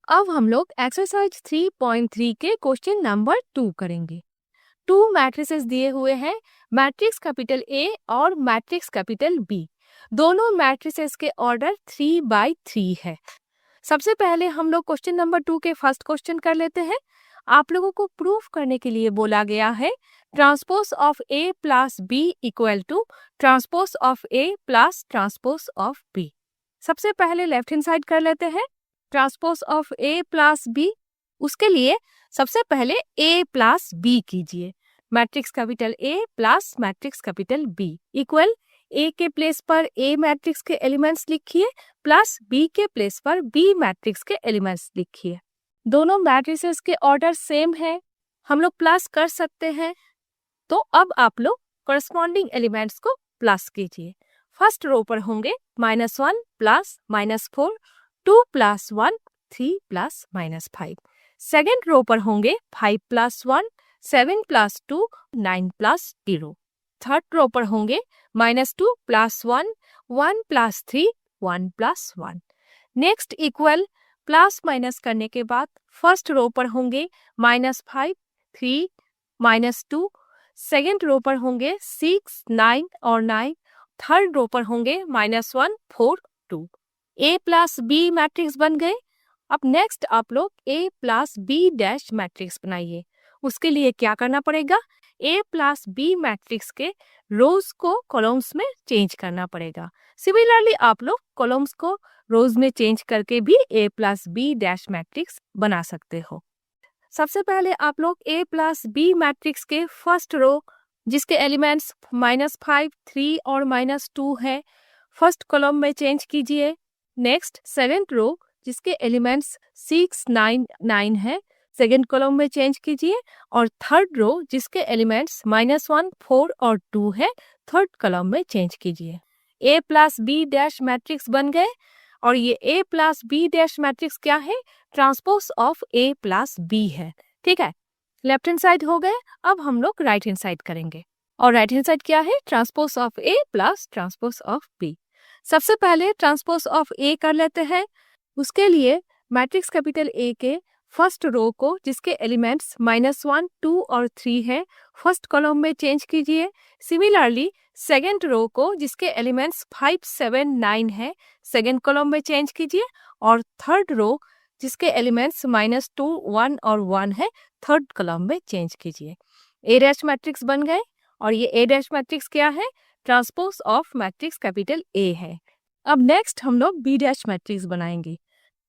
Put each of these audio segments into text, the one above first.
अब हम लोग एक्सरसाइज 3.3 के क्वेश्चन नंबर 2 करेंगे। 2 मैट्रिसेस दिए हुए हैं, मैट्रिक्स कैपिटल ए और मैट्रिक्स कैपिटल बी। दोनों मैट्रिसेस के ऑर्डर 3/3 है। सबसे पहले हम लोग क्वेश्चन नंबर 2 के फर्स्ट क्वेश्चन कर लेते हैं। आप लोगों को प्रूफ करने के लिए बोला गया है transpose of A plus B equal to transpose of A plus transpose of B. सबसे पहले लेफ्ट हैंड साइड कर लेते हैं transpose of A plus B. उसके लिए सबसे पहले ए प्लस बी कीजिए। Matrix capital A plus matrix capital B equal A के प्लेस पर ए मैट्रिक्स के एलिमेंट्स लिखिए प्लस बी के प्लेस पर बी मैट्रिक्स के एलिमेंट्स लिखिए। दोनों मैट्रिसेस के ऑर्डर सेम है, हम लोग प्लस कर सकते हैं। तो अब आप लोग करस्पॉन्डिंग एलिमेंट्स को प्लस कीजिए। फर्स्ट रो पर होंगे -1 plus -4, 2 plus 1, 3 plus -5। Second row पर होंगे 5 plus 1, 7 plus 2, 9 plus 0। Third row पर होंगे -2 plus 1, 1 plus 3, 1 plus 1। Next equal plus minus करने के बाद फर्स्ट रो पर होंगे -5, 3, -2। सेकेंड रो पर होंगे 6, 9 और 9। थर्ड रो पर होंगे -1, 4, 2। ए प्लस बी मैट्रिक्स बन गए। अब नेक्स्ट आप लोग ए प्लस बी डैश मैट्रिक्स बनाइए। उसके लिए क्या करना पड़ेगा, ए प्लस बी मैट्रिक्स के रोज को कॉलम्स में चेंज करना पड़ेगा। सिमिलरली आप लोग कॉलम्स को रोज में चेंज करके भी ए प्लस बी डैश मैट्रिक्स बना सकते हो। सबसे पहले आप लोग ए प्लस बी मैट्रिक्स के फर्स्ट रो जिसके एलिमेंट्स -5, 3 और -2 है, फर्स्ट कॉलम में चेंज कीजिए। नेक्स्ट सेकेंड रो जिसके एलिमेंट्स 6, 9, 9 है, सेकेंड कॉलम में चेंज कीजिए। और थर्ड रो जिसके एलिमेंट्स -1, 4 और 2 है, थर्ड कॉलम में चेंज कीजिए। A plus B dash matrix बन गए। और ये A plus B dash matrix क्या है, transpose of A plus B है। ठीक है, लेफ्ट हैंड साइड हो गए। अब हम लोग राइट हैंड साइड करेंगे। और राइट हैंड साइड क्या है, transpose of A plus transpose of B. सबसे पहले ट्रांसपोज ऑफ ए कर लेते हैं। उसके लिए मैट्रिक्स कैपिटल ए के फर्स्ट रो को जिसके एलिमेंट्स -1, 2 और 3 है, फर्स्ट कॉलम में चेंज कीजिए। सिमिलरली सेकेंड रो को जिसके एलिमेंट्स 5, 7, 9 है, सेकेंड कॉलम में चेंज कीजिए। और थर्ड रो जिसके एलिमेंट्स -2, 1 और 1 है, थर्ड कॉलम में चेंज कीजिए। ए डैश मैट्रिक्स बन गए। और ये ए डैश मैट्रिक्स क्या है, ट्रांसपोज ऑफ मैट्रिक्स कैपिटल ए है। अब नेक्स्ट हम लोग बी डैश मैट्रिक्स बनाएंगे।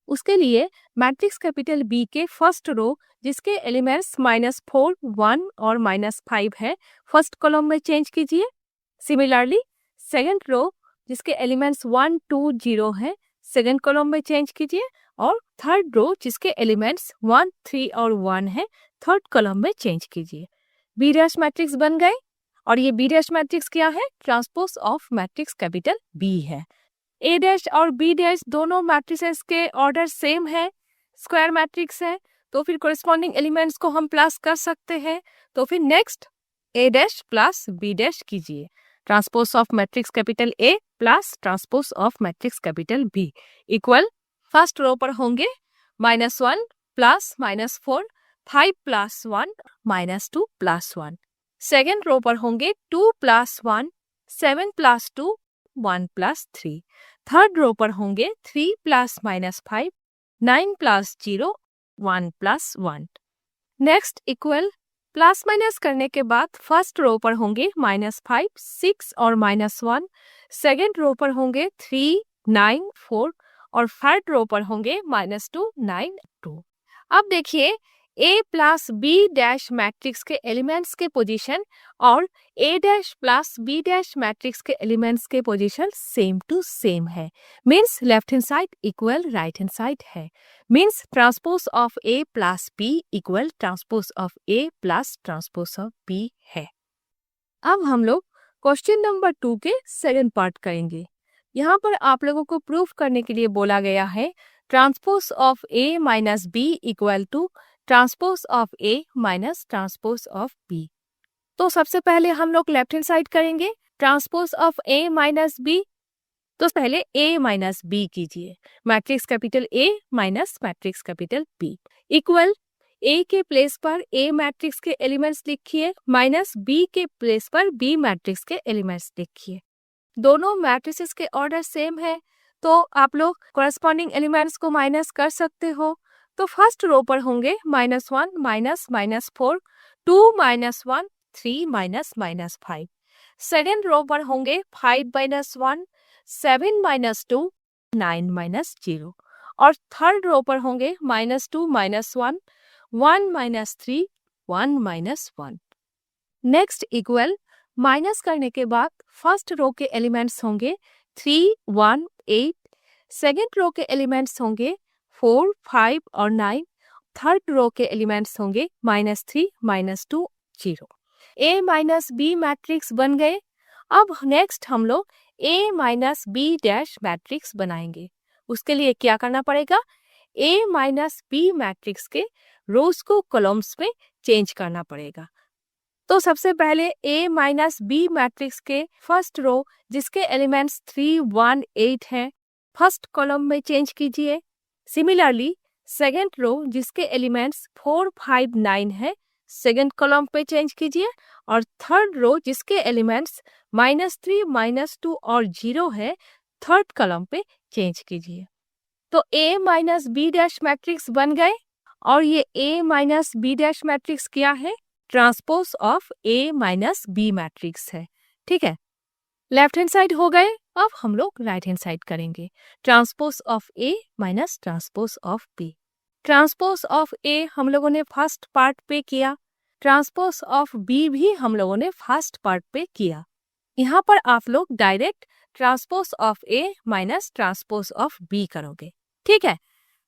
उसके लिए मैट्रिक्स कैपिटल बी के फर्स्ट रो जिसके एलिमेंट्स -4, 1 और -5 है, फर्स्ट कॉलम में चेंज कीजिए। सिमिलरली सेकेंड रो जिसके एलिमेंट्स 1, 2, 0 है, सेकेंड कॉलम में चेंज कीजिए। और थर्ड रो जिसके एलिमेंट्स 1, 3 और 1 है, थर्ड कॉलम में चेंज कीजिए। बी डैश मैट्रिक्स बन गए। और ये बी डैश मैट्रिक्स क्या है, transpose of matrix capital B है। ए डैश और बी डैश दोनों मैट्रिसेस के ऑर्डर सेम है, स्क्वायर मैट्रिक्स है, तो फिर कोरिस्पॉन्डिंग एलिमेंट्स को हम प्लस कर सकते हैं। तो फिर next A dash plus B dash कीजिए। Transpose of matrix capital A plus transpose of matrix capital B equal first row पर होंगे -1 plus -4, 5 plus 1, -2 plus 1। Second row पर होंगे 2 plus 1, 7 plus 2, 1 plus 3। Third row पर होंगे 3 plus -5, 9 plus 0, 1 plus 1। Next equal plus minus करने के बाद first row पर होंगे -5, 6 और -1। सेकेंड रो पर होंगे 3, 9, 4 और थर्ड रो पर होंगे -2, 9, 2। अब देखिए A plus B dash matrix के एलिमेंट्स के पोजीशन और A dash plus B dash matrix के एलिमेंट्स के पोजीशन सेम टू सेम है। Means left hand side equal right hand side है। Means transpose of A plus B equal transpose of A plus transpose of B है। अब हम लोग question number 2 के second part करेंगे। यहाँ पर आप लोगों को प्रूफ करने के लिए बोला गया है transpose of A minus B equal to transpose of A minus transpose of B. तो सबसे पहले हम लोग लेफ्ट हैंड साइड करेंगे transpose of A minus B. तो पहले A माइनस बी कीजिए, matrix capital A minus matrix capital B equal A के प्लेस पर A मैट्रिक्स के एलिमेंट्स लिखिए माइनस B के प्लेस पर B मैट्रिक्स के एलिमेंट्स लिखिए। दोनों मैट्रिसेस के ऑर्डर सेम है तो आप लोग कॉरेस्पॉन्डिंग एलिमेंट्स को माइनस कर सकते हो। तो फर्स्ट रो पर होंगे -1 -4 2 -1 3 -5। सेकेंड रो पर होंगे 5 -1 7 -2 9 -0 और थर्ड रो पर होंगे -2 -1 1 -3 1 -1। नेक्स्ट इक्वल माइनस करने के बाद फर्स्ट रो के एलिमेंट्स होंगे 3 1 8, सेकेंड रो के एलिमेंट्स होंगे 4 5 और 9, थर्ड रो के एलिमेंट्स होंगे -3 -2 0। A माइनस बी मैट्रिक्स बन गए। अब नेक्स्ट हम लोग A minus B dash matrix बनाएंगे। उसके लिए क्या करना पड़ेगा, A माइनस बी मैट्रिक्स के रोज को कॉलम्स में चेंज करना पड़ेगा। तो सबसे पहले A माइनस बी मैट्रिक्स के फर्स्ट रो जिसके एलिमेंट्स 3 1 8 हैं फर्स्ट कॉलम में चेंज कीजिए। सिमिलरली सेकेंड रो जिसके एलिमेंट्स 4 5 9 है सेकेंड कॉलम पे चेंज कीजिए और थर्ड रो जिसके एलिमेंट्स -3 -2 और 0 है थर्ड कॉलम पे चेंज कीजिए। तो A minus B dash matrix बन गए और ये A minus B dash matrix क्या है, transpose of A minus B matrix है। ठीक है, लेफ्ट हैंड साइड हो गए। अब हम लोग राइट हैंड साइड करेंगे, transpose of A minus transpose of B। Transpose of A हम लोगों ने फर्स्ट पार्ट पे किया, ट्रांसपोज ऑफ B भी हम लोगों ने फर्स्ट पार्ट पे किया। यहाँ पर आप लोग direct transpose of A minus transpose of B करोगे। ठीक है,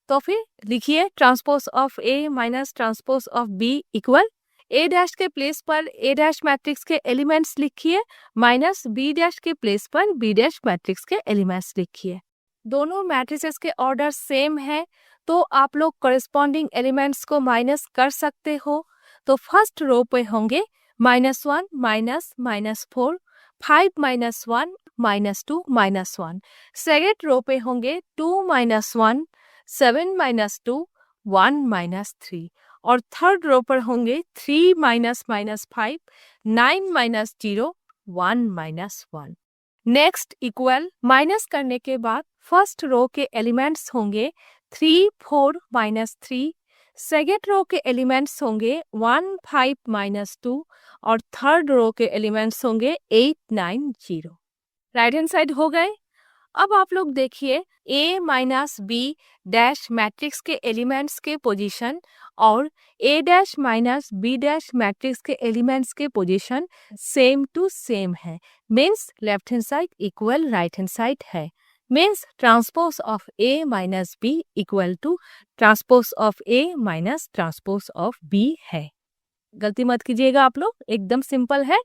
तो फिर लिखिए transpose of A minus transpose of B equal A dash के प्लेस पर A डैश मैट्रिक्स के एलिमेंट्स लिखिए माइनस B डैश के प्लेस पर B डैश मैट्रिक्स के एलिमेंट्स लिखिए। दोनों मैट्रिसेस के ऑर्डर सेम है तो आप लोग कॉरेस्पॉन्डिंग एलिमेंट्स को माइनस कर सकते हो। तो फर्स्ट रो पे होंगे -1 -4 5 -1 -2 -1। सेकेंड रो पे होंगे 2 -1 7 -2 1 -3 और थर्ड रो पर होंगे 3 -5 9 -0 1 -1। नेक्स्ट इक्वल माइनस करने के बाद फर्स्ट रो के एलिमेंट्स होंगे 3 4 -3, सेकेंड रो के एलिमेंट्स होंगे 1 5 -2 और थर्ड रो के एलिमेंट्स होंगे 8 9 0। राइट हैंड साइड हो गए। अब आप लोग देखिए A minus B dash matrix के एलिमेंट्स के पोजीशन और A dash minus B dash matrix के एलिमेंट्स के पोजीशन सेम टू सेम है, means left hand side equal right hand side है, means transpose of A minus B equal to transpose of A minus transpose of B है। गलती मत कीजिएगा आप लोग, एकदम सिंपल है।